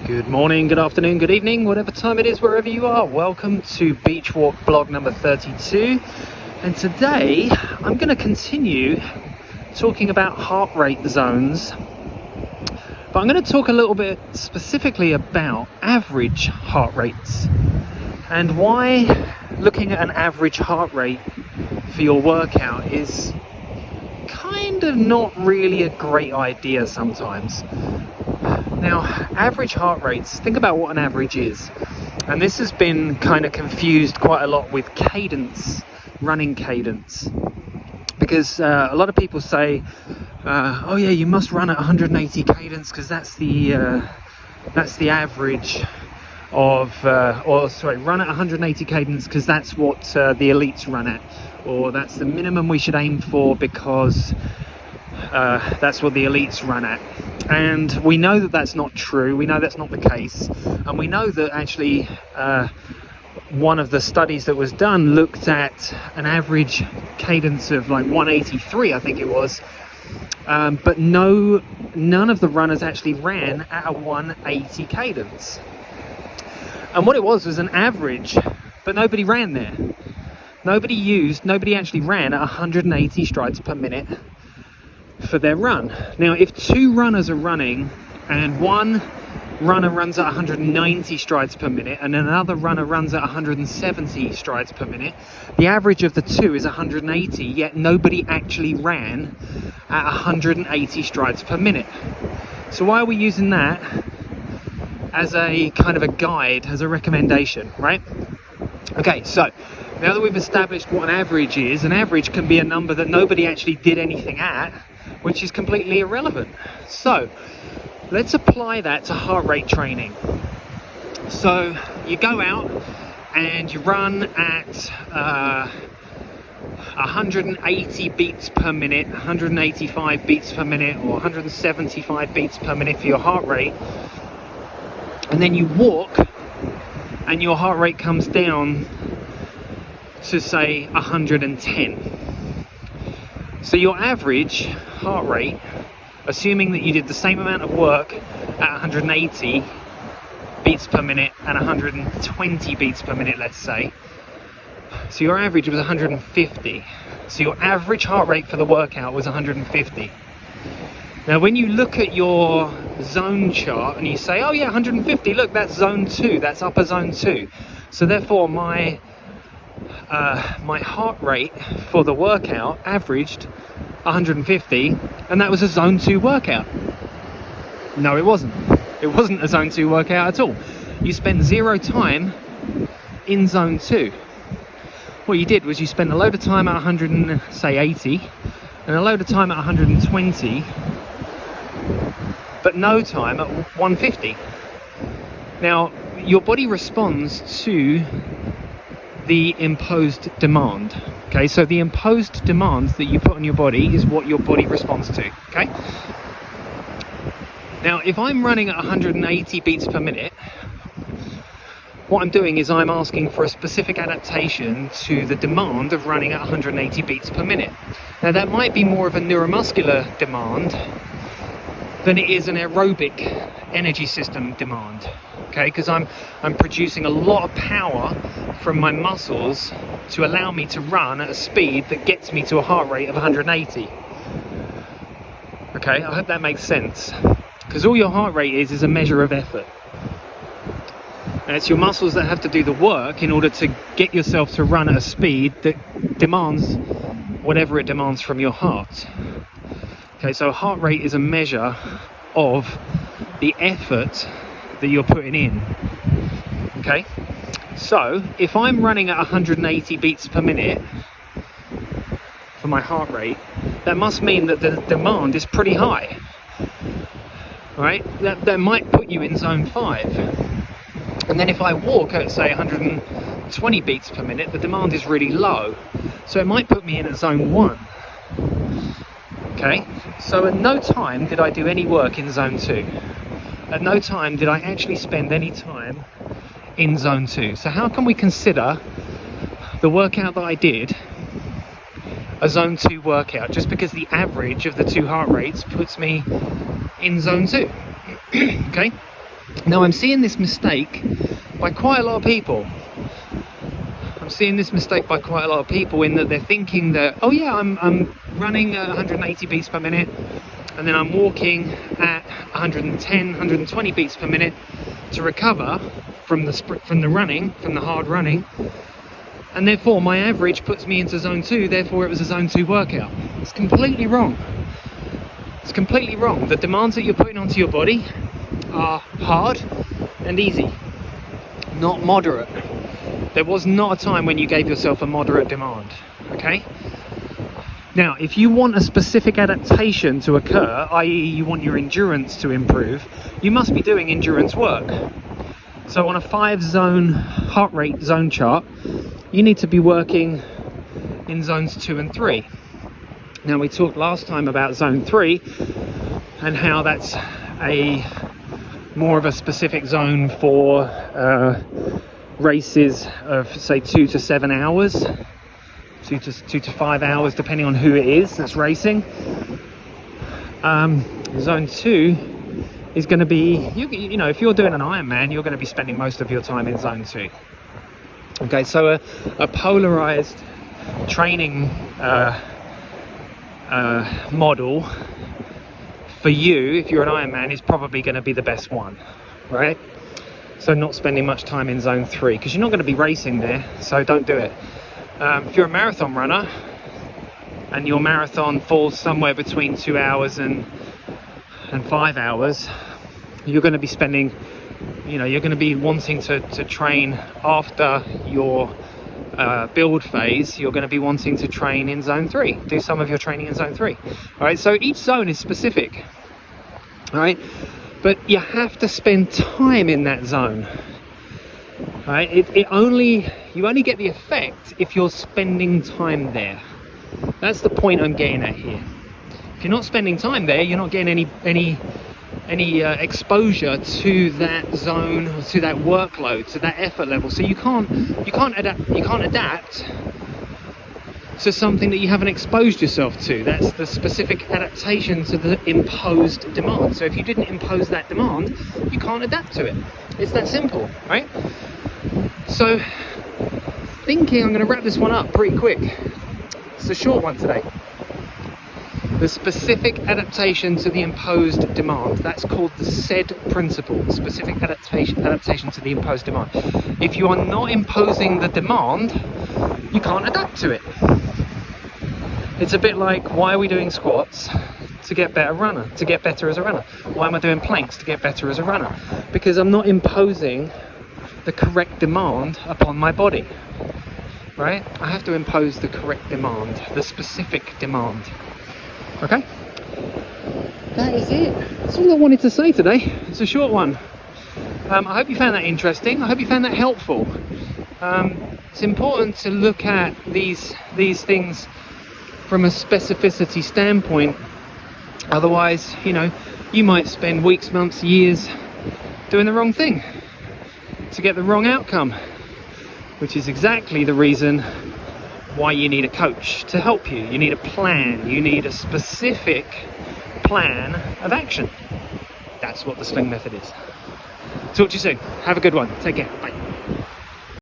Good morning, good afternoon, good evening, whatever time it is, wherever you are. Welcome to Beach Walk blog number 32. And today I'm going to continue talking about heart rate zones. But I'm going to talk a little bit specifically about average heart rates and why looking at an average heart rate for your workout is kind of not really a great idea sometimes. Now, average heart rates, think about what an average is. And this has been kind of confused quite a lot with cadence, running cadence. Because a lot of people say, oh yeah, you must run at 180 cadence because that's the average of, run at 180 cadence because that's what the elites run at. Or that's the minimum we should aim for because that's what the elites run at. And we know that that's not true. We know that's not the case. And we know that actually one of the studies that was done looked at an average cadence of like 183, I think it was. But none of the runners actually ran at a 180 cadence. And what it was an average, but nobody ran there. Nobody actually ran at 180 strides per minute for their run. Now, if two runners are running and one runner runs at 190 strides per minute and another runner runs at 170 strides per minute, the average of the two is 180, yet nobody actually ran at 180 strides per minute. So why are we using that as a kind of a guide, as a recommendation, right? Okay, so now that we've established what an average can be a number that nobody actually did anything at, which is completely irrelevant. So let's apply that to heart rate training. So you go out and you run at 180 beats per minute, 185 beats per minute, or 175 beats per minute for your heart rate. And then you walk and your heart rate comes down to say 110. So your average heart rate, assuming that you did the same amount of work at 180 beats per minute and 120 beats per minute, let's say, so your average was 150. So your average heart rate for the workout was 150. Now when you look at your zone chart and you say, oh yeah, 150, look, that's zone 2, that's upper zone 2. So therefore my heart rate for the workout averaged 150, and that was a zone 2 workout. No, it wasn't. It wasn't a zone 2 workout at all. You spent 0 time in zone 2. What you did was you spent a load of time at 180 and a load of time at 120, but no time at 150. Now, your body responds to the imposed demand. Okay, so the imposed demand that you put on your body is what your body responds to. Okay, now if I'm running at 180 beats per minute, what I'm doing is I'm asking for a specific adaptation to the demand of running at 180 beats per minute. Now that might be more of a neuromuscular demand than it is an aerobic energy system demand. Okay, because I'm producing a lot of power from my muscles to allow me to run at a speed that gets me to a heart rate of 180. Okay, I hope that makes sense. Because all your heart rate is a measure of effort. And it's your muscles that have to do the work in order to get yourself to run at a speed that demands whatever it demands from your heart. Okay, so heart rate is a measure of the effort that you're putting in. Okay, so if I'm running at 180 beats per minute for my heart rate, that must mean that the demand is pretty high, right? That might put you in zone 5. And then if I walk at say 120 beats per minute, the demand is really low, so it might put me in at zone 1. Okay, so at no time did I do any work in zone 2. At no time did I actually spend any time in zone 2. So how can we consider the workout that I did a zone 2 workout just because the average of the two heart rates puts me in zone 2? Okay, Now I'm seeing this mistake by quite a lot of people. I'm seeing this mistake by quite a lot of people in that they're thinking that, oh yeah, I'm running at 180 beats per minute, and then I'm walking at 110, 120 beats per minute to recover from the hard running, and therefore my average puts me into zone 2, therefore it was a zone 2 workout. It's completely wrong. It's completely wrong. The demands that you're putting onto your body are hard and easy, not moderate. There was not a time when you gave yourself a moderate demand, okay? Now, if you want a specific adaptation to occur, i.e. you want your endurance to improve, you must be doing endurance work. So on a 5-zone heart rate zone chart, you need to be working in zones 2 and 3. Now, we talked last time about zone 3 and how that's more of a specific zone for races of say 2 to 7 hours, 2 to 5 hours, depending on who it is that's racing. Zone 2 is going to be, you know, if you're doing an Ironman, you're going to be spending most of your time in zone 2. Okay, so a polarized training model for you, if you're an Ironman, is probably going to be the best one, right? So not spending much time in zone 3, because you're not going to be racing there, so don't do it. If you're a marathon runner and your marathon falls somewhere between 2 hours and 5 hours, you're going to be spending, you know, you're going to be wanting to train after your build phase. You're going to be wanting to train in zone 3, do some of your training in zone 3. All right, so each zone is specific, all right, but you have to spend time in that zone. All right, you only get the effect if you're spending time there. That's the point I'm getting at here. If you're not spending time there, you're not getting any exposure to that zone, to that workload, to that effort level. So you can't adapt to something that you haven't exposed yourself to. That's the specific adaptation to the imposed demand. So if you didn't impose that demand, you can't adapt to it. It's that simple, right? So I'm going to wrap this one up pretty quick. It's a short one today. The specific adaptation to the imposed demand. That's called the SAID principle, specific adaptation to the imposed demand. If you are not imposing the demand, you can't adapt to it. It's a bit like, why are we doing squats? To get better as a runner. Why am I doing planks? To get better as a runner. Because I'm not imposing the correct demand upon my body, right? I have to impose the correct demand, the specific demand. Okay, that is it. That's all I wanted to say today. It's a short one. I hope you found that interesting. I hope you found that helpful. It's important to look at these things from a specificity standpoint. Otherwise, you know, you might spend weeks, months, years doing the wrong thing to get the wrong outcome, which is exactly the reason why you need a coach to help you. You need a plan. You need a specific plan of action. That's what the Sling method is. Talk to you soon. Have a good one. Take care. Bye.